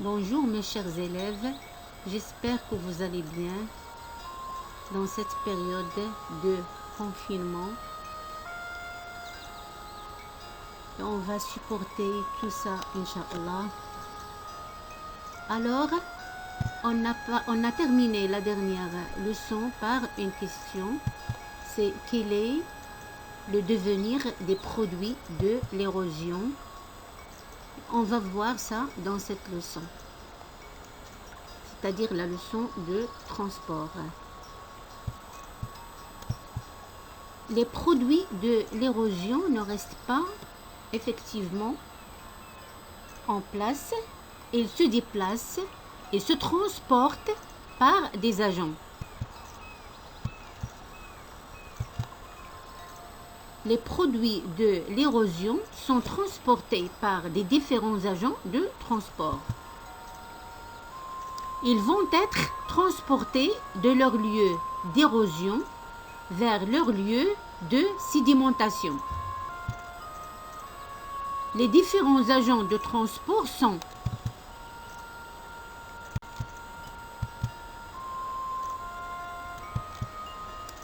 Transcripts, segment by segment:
Bonjour mes chers élèves, j'espère que vous allez bien dans cette période de confinement. Et on va supporter tout ça, Inch'Allah. Alors, on a terminé la dernière leçon par une question, c'est quel est le devenir des produits de l'érosion. On va voir ça dans cette leçon, c'est-à-dire la leçon de transport. Les produits de l'érosion ne restent pas effectivement en place, ils se déplacent et se transportent par des agents. Les produits de l'érosion sont transportés par des différents agents de transport. Ils vont être transportés de leur lieu d'érosion vers leur lieu de sédimentation. Les différents agents de transport sont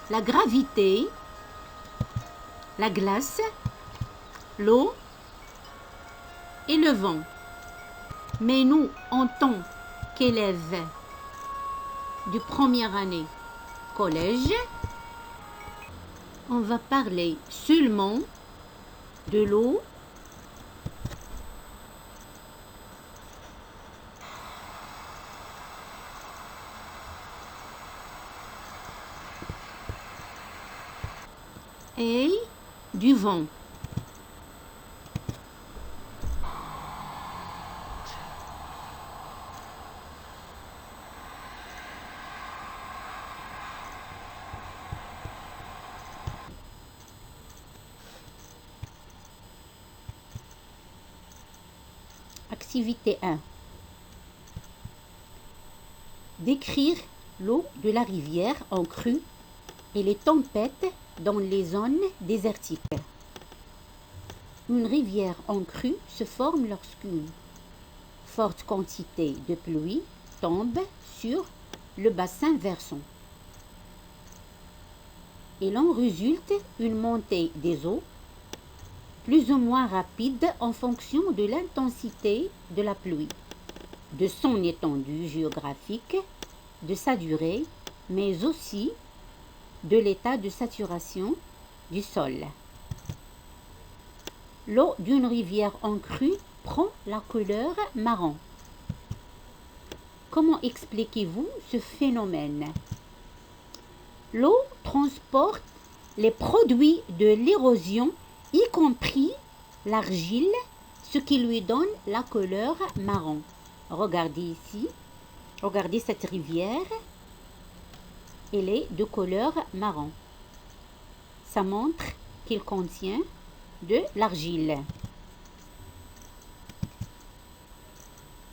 la gravité, la glace, l'eau et le vent. Mais nous, en tant qu'élèves de première année collège, on va parler seulement de l'eau, et du vent. Activité 1. Décrire l'eau de la rivière en crue et les tempêtes dans les zones désertiques. Une rivière en crue se forme lorsqu'une forte quantité de pluie tombe sur le bassin versant. Il en résulte une montée des eaux plus ou moins rapide en fonction de l'intensité de la pluie, de son étendue géographique, de sa durée, mais aussi de l'état de saturation du sol. L'eau d'une rivière en crue prend la couleur marron. Comment expliquez-vous ce phénomène? L'eau transporte les produits de l'érosion, y compris l'argile, ce qui lui donne la couleur marron. Regardez ici, regardez cette rivière, elle est de couleur marron. Ça montre qu'il contient de l'argile.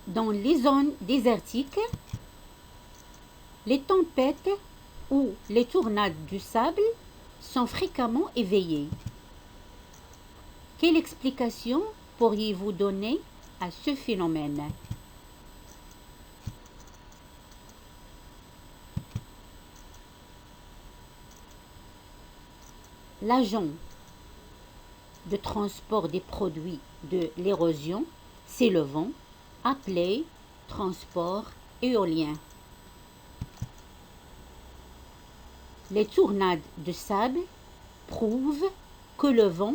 Dans les zones désertiques, les tempêtes ou les tornades du sable sont fréquemment éveillées. Quelle explication pourriez-vous donner à ce phénomène? L'agent de transport des produits de l'érosion, c'est le vent, appelé transport éolien. Les tornades de sable prouvent que le vent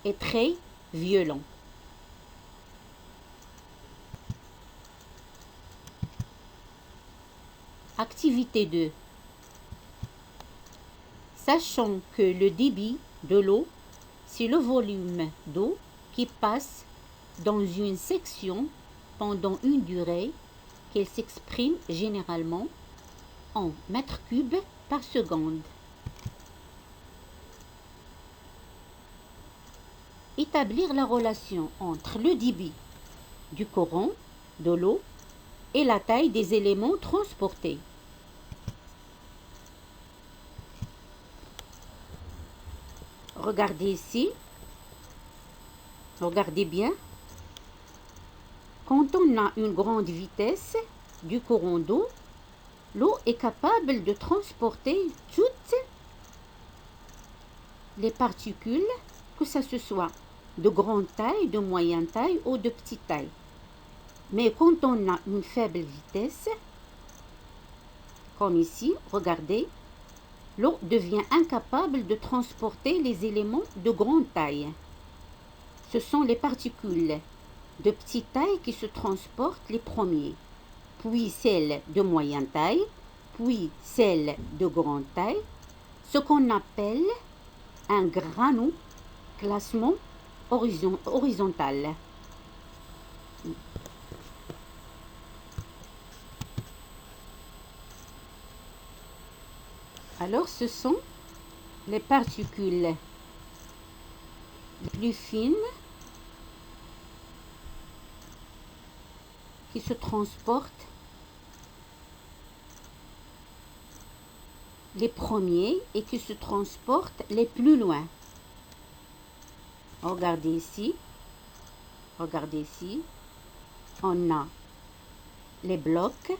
est très violent. Activité 2. Sachant que le débit de l'eau, c'est le volume d'eau qui passe dans une section pendant une durée qu'elle s'exprime généralement en mètres cubes par seconde. Établir la relation entre le débit du courant de l'eau et la taille des éléments transportés. Regardez ici, regardez bien. Quand on a une grande vitesse du courant d'eau, l'eau est capable de transporter toutes les particules, que ce soit de grande taille, de moyenne taille ou de petite taille. Mais quand on a une faible vitesse, comme ici, regardez, l'eau devient incapable de transporter les éléments de grande taille. Ce sont les particules de petite taille qui se transportent les premiers, puis celles de moyenne taille, puis celles de grande taille, ce qu'on appelle un granuloclassement horizontal. Alors, ce sont les particules les plus fines qui se transportent les premiers et qui se transportent les plus loin. Regardez ici, on a les blocs,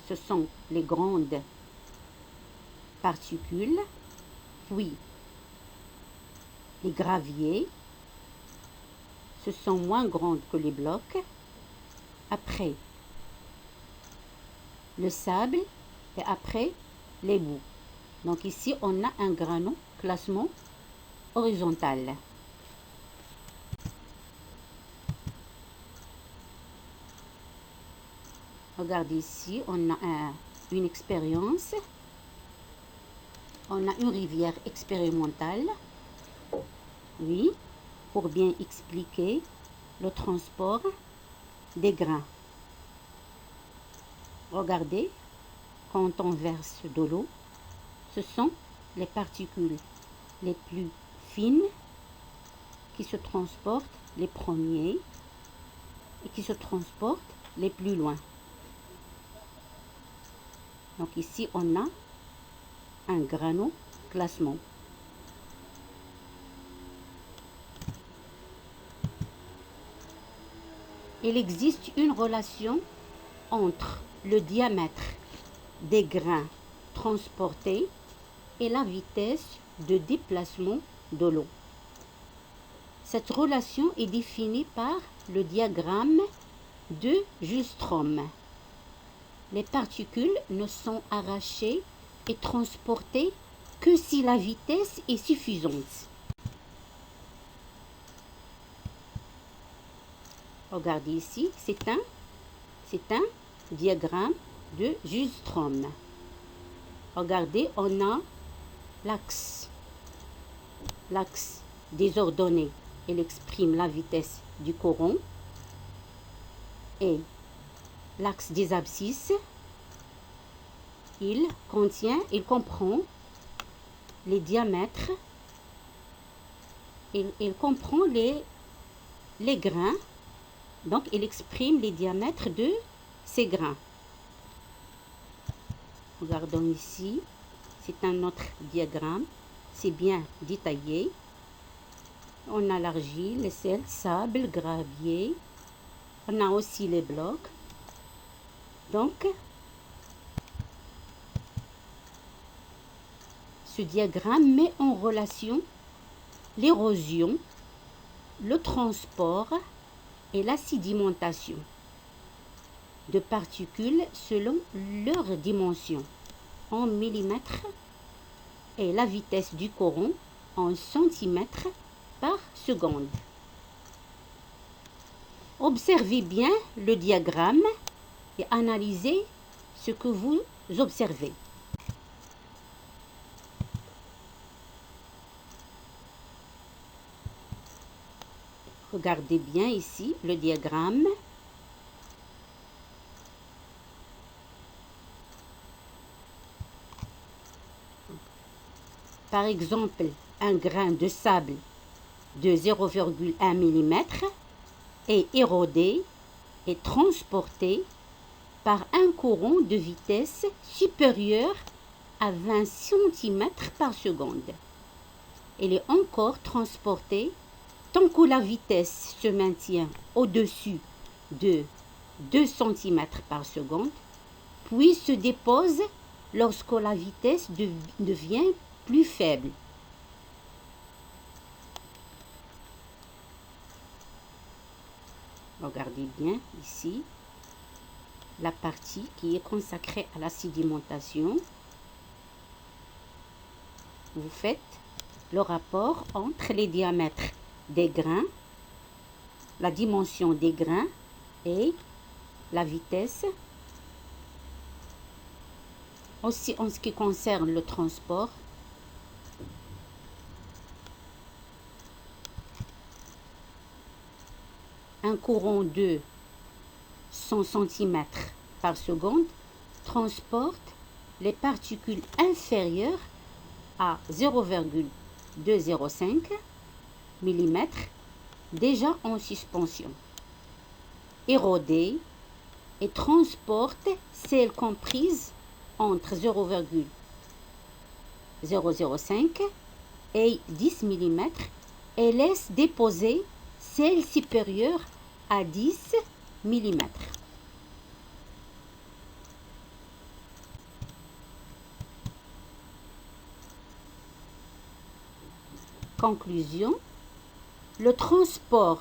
ce sont les grandes particules, puis les graviers, ce sont moins grandes que les blocs, après le sable et après les boues. Donc ici on a un granuloclassement horizontal. Regardez ici, on a une expérience. On a une rivière expérimentale. Oui, pour bien expliquer le transport des grains. Regardez, quand on verse de l'eau, ce sont les particules les plus fines qui se transportent les premiers et qui se transportent les plus loin. Donc ici, on a un granuloclassement. Il existe une relation entre le diamètre des grains transportés et la vitesse de déplacement de l'eau. Cette relation est définie par le diagramme de Justrom. Les particules ne sont arrachées et transportées que si la vitesse est suffisante. Regardez ici, c'est un diagramme de Justrom. Regardez, on a l'axe désordonné, il exprime la vitesse du courant, et l'axe des abscisses, il comprend les diamètres, il comprend les grains, donc il exprime les diamètres de ces grains. Regardons ici, c'est un autre diagramme, c'est bien détaillé. On a l'argile, le sel, sable, gravier. On a aussi les blocs. Donc, ce diagramme met en relation l'érosion, le transport et la sédimentation de particules selon leur dimension en millimètres et la vitesse du courant en centimètres par seconde. Observez bien le diagramme et analysez ce que vous observez. Regardez bien ici le diagramme. Par exemple, un grain de sable de 0,1 mm est érodé et transporté par un courant de vitesse supérieure à 20 cm par seconde. Il est encore transporté tant que la vitesse se maintient au-dessus de 2 cm par seconde, puis se dépose lorsque la vitesse devient plus faible. Regardez bien ici la partie qui est consacrée à la sédimentation. Vous faites le rapport entre les diamètres des grains, la dimension des grains et la vitesse. Aussi en ce qui concerne le transport, un courant de 100 cm par seconde transporte les particules inférieures à 0,205 mm déjà en suspension, érodées, et transporte celles comprises entre 0,005 et 10 mm et laisse déposer celles supérieures à 10 mm. Conclusion, le transport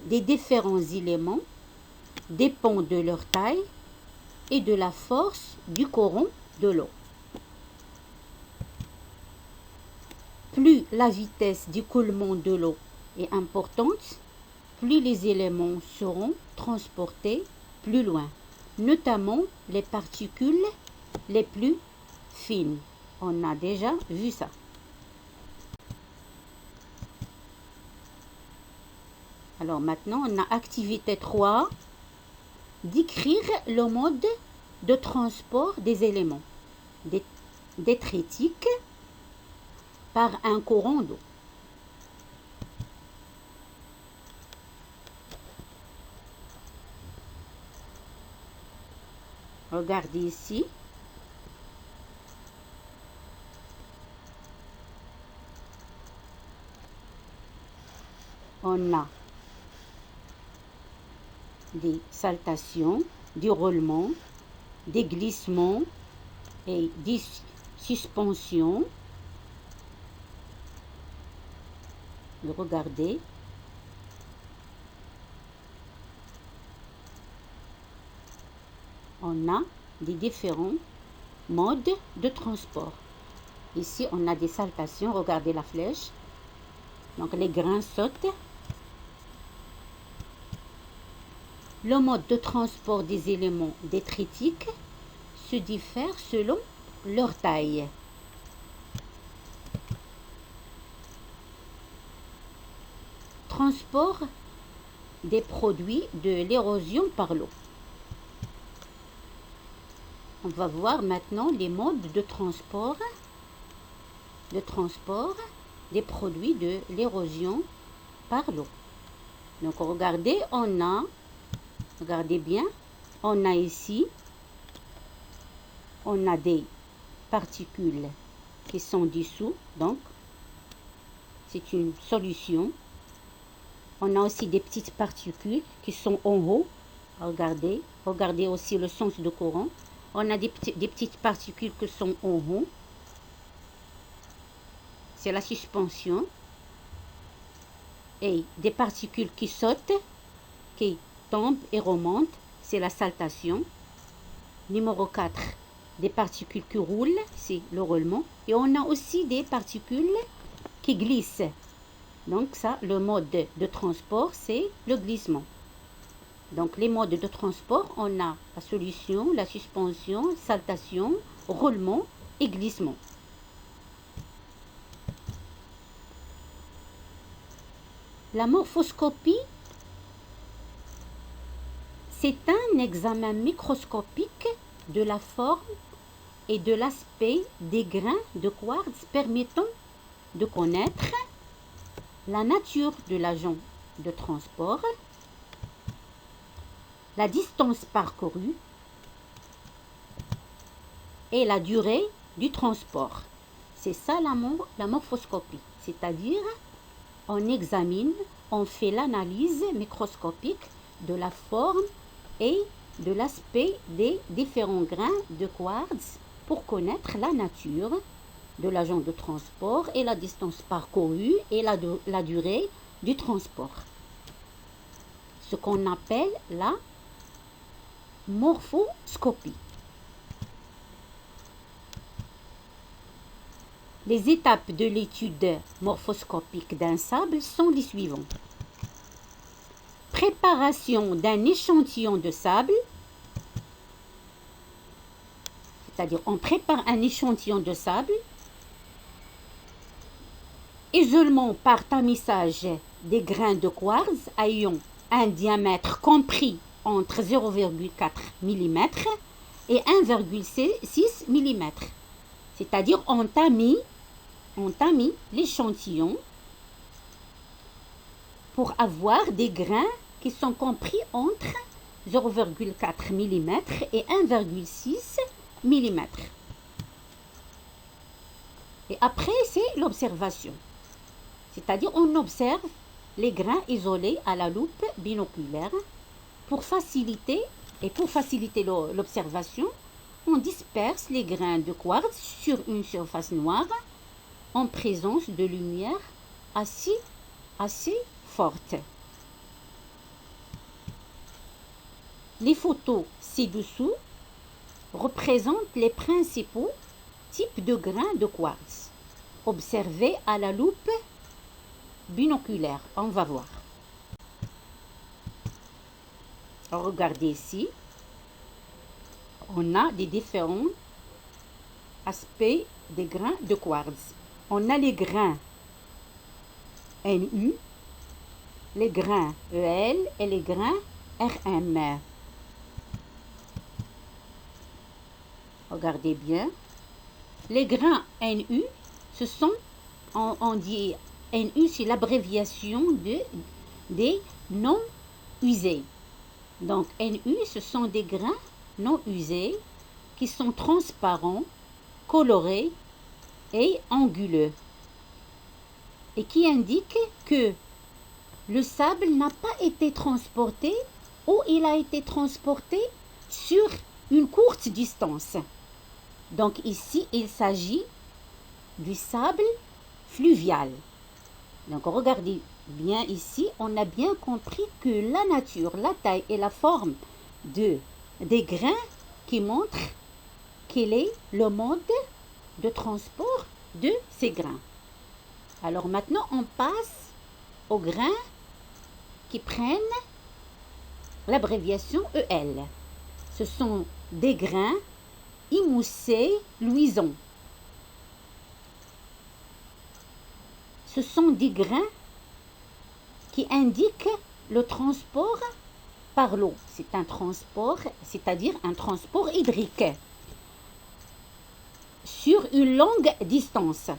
des différents éléments dépend de leur taille et de la force du courant de l'eau. Plus la vitesse d'écoulement de l'eau est importante, plus les éléments seront transportés plus loin, notamment les particules les plus fines. On a déjà vu ça. Alors maintenant, on a activité 3, décrire le mode de transport des éléments détritiques par un courant d'eau. Regardez ici. On a des saltations, du roulement, des glissements et des suspensions. Regardez. On a des différents modes de transport. Ici, on a des saltations. Regardez la flèche. Donc, les grains sautent. Le mode de transport des éléments détritiques se diffère selon leur taille. Transport des produits de l'érosion par l'eau. On va voir maintenant les modes de transport des produits de l'érosion par l'eau. Donc regardez, regardez bien, on a ici, on a des particules qui sont dissous, donc c'est une solution. On a aussi des petites particules qui sont en haut. Regardez, regardez aussi le sens de courant. On a des petites particules qui sont en haut. C'est la suspension. Et des particules qui sautent, qui tombent et remontent, c'est la saltation. Numéro 4, des particules qui roulent, c'est le roulement. Et on a aussi des particules qui glissent. Donc ça, le mode de transport, c'est le glissement. Donc les modes de transport, on a la solution, la suspension, saltation, roulement et glissement. La morphoscopie, c'est un examen microscopique de la forme et de l'aspect des grains de quartz permettant de connaître la nature de l'agent de transport, la distance parcourue et la durée du transport. C'est ça la morphoscopie, c'est-à-dire on examine, on fait l'analyse microscopique de la forme et de l'aspect des différents grains de quartz pour connaître la nature de l'agent de transport et la distance parcourue et la durée du transport. Ce qu'on appelle la morphoscopie. Les étapes de l'étude morphoscopique d'un sable sont les suivantes. Préparation d'un échantillon de sable, c'est-à-dire on prépare un échantillon de sable, isolement par tamisage des grains de quartz ayant un diamètre compris entre 0,4 mm et 1,6 mm. C'est-à-dire on tamise l'échantillon pour avoir des grains qui sont compris entre 0,4 mm et 1,6 mm. Et après, c'est l'observation. C'est-à-dire on observe les grains isolés à la loupe binoculaire pour faciliter l'observation. On disperse les grains de quartz sur une surface noire en présence de lumière assez forte. Les photos ci-dessous représentent les principaux types de grains de quartz observés à la loupe binoculaire. On va voir. Regardez ici. On a des différents aspects des grains de quartz. On a les grains NU, les grains EL et les grains RM. Regardez bien. Les grains NU, ce sont, on dit NU, c'est l'abréviation des non usés. Donc NU, ce sont des grains non usés qui sont transparents, colorés et anguleux et qui indiquent que le sable n'a pas été transporté ou il a été transporté sur une courte distance. Donc ici, il s'agit du sable fluvial. Donc regardez bien ici, on a bien compris que la nature, la taille et la forme des grains qui montrent quel est le mode de transport de ces grains. Alors maintenant, on passe aux grains qui prennent l'abréviation EL. Ce sont des grains émoussés luisants. Ce sont des grains qui indiquent le transport par l'eau. C'est un transport, c'est-à-dire un transport hydrique sur une longue distance.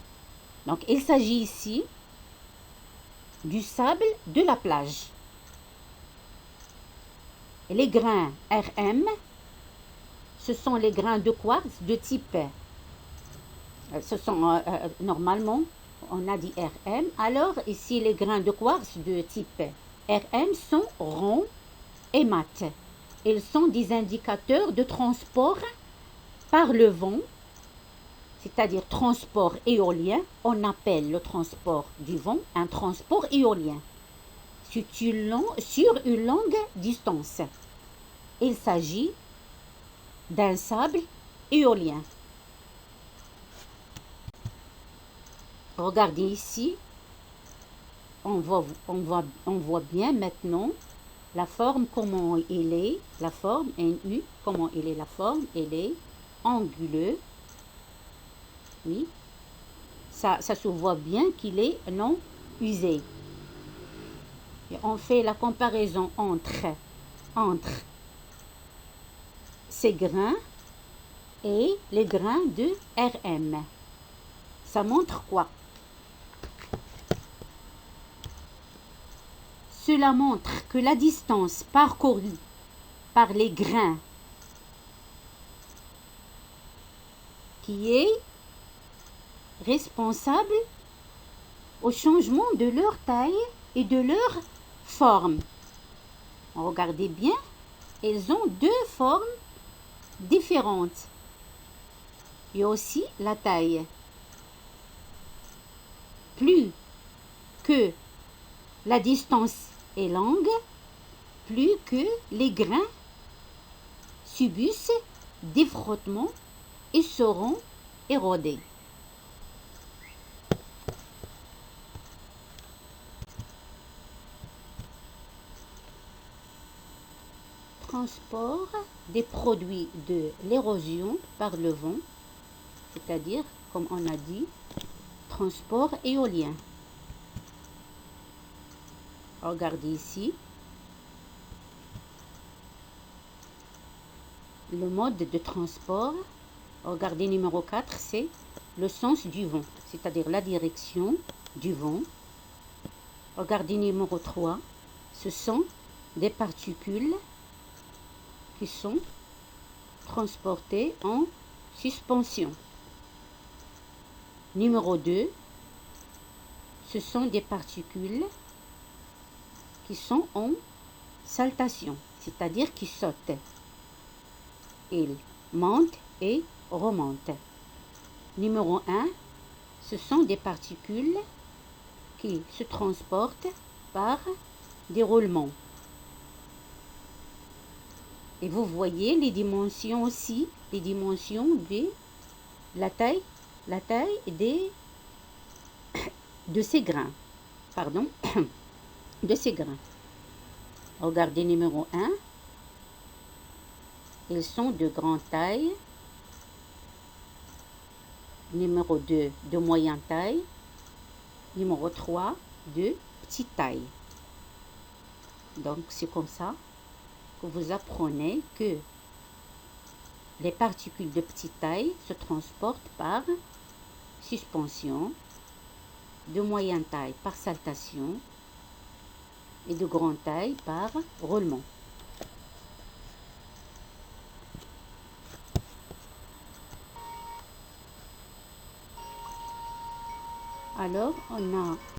Donc, il s'agit ici du sable de la plage. Et les grains RM, ce sont les grains de quartz de type, ce sont normalement, on a dit RM. Alors, ici, les grains de quartz de type RM sont ronds et mat. Ils sont des indicateurs de transport par le vent, c'est-à-dire transport éolien. On appelle le transport du vent un transport éolien sur une longue distance. Il s'agit d'un sable éolien. Regardez ici, on voit bien maintenant la forme, comment elle est, la forme NU, comment elle est la forme, elle est anguleuse. Oui, ça se voit bien qu'il est non usé. Et on fait la comparaison entre ces grains et les grains de RM. Ça montre quoi? Cela montre que la distance parcourue par les grains qui est responsable au changement de leur taille et de leur forme. Regardez bien, elles ont deux formes différentes. Et aussi la taille. Plus que la distance est longue, plus que les grains subissent des frottements et seront érodés. Transport des produits de l'érosion par le vent, c'est-à-dire, comme on a dit, transport éolien. Regardez ici. Le mode de transport, regardez numéro 4, c'est le sens du vent, c'est-à-dire la direction du vent. Regardez numéro 3, ce sont des particules qui sont transportées en suspension. Numéro 2, ce sont des particules qui sont en saltation, c'est-à-dire qui sautent. Ils montent et remontent. Numéro 1, ce sont des particules qui se transportent par des roulements. Et vous voyez les dimensions aussi, les dimensions de la taille de ces grains. Pardon, de ces grains. Regardez numéro 1. Ils sont de grande taille. Numéro 2, de moyenne taille. Numéro 3, de petite taille. Donc, c'est comme ça que vous apprenez que les particules de petite taille se transportent par suspension, de moyenne taille par saltation et de grande taille par roulement. Alors, on a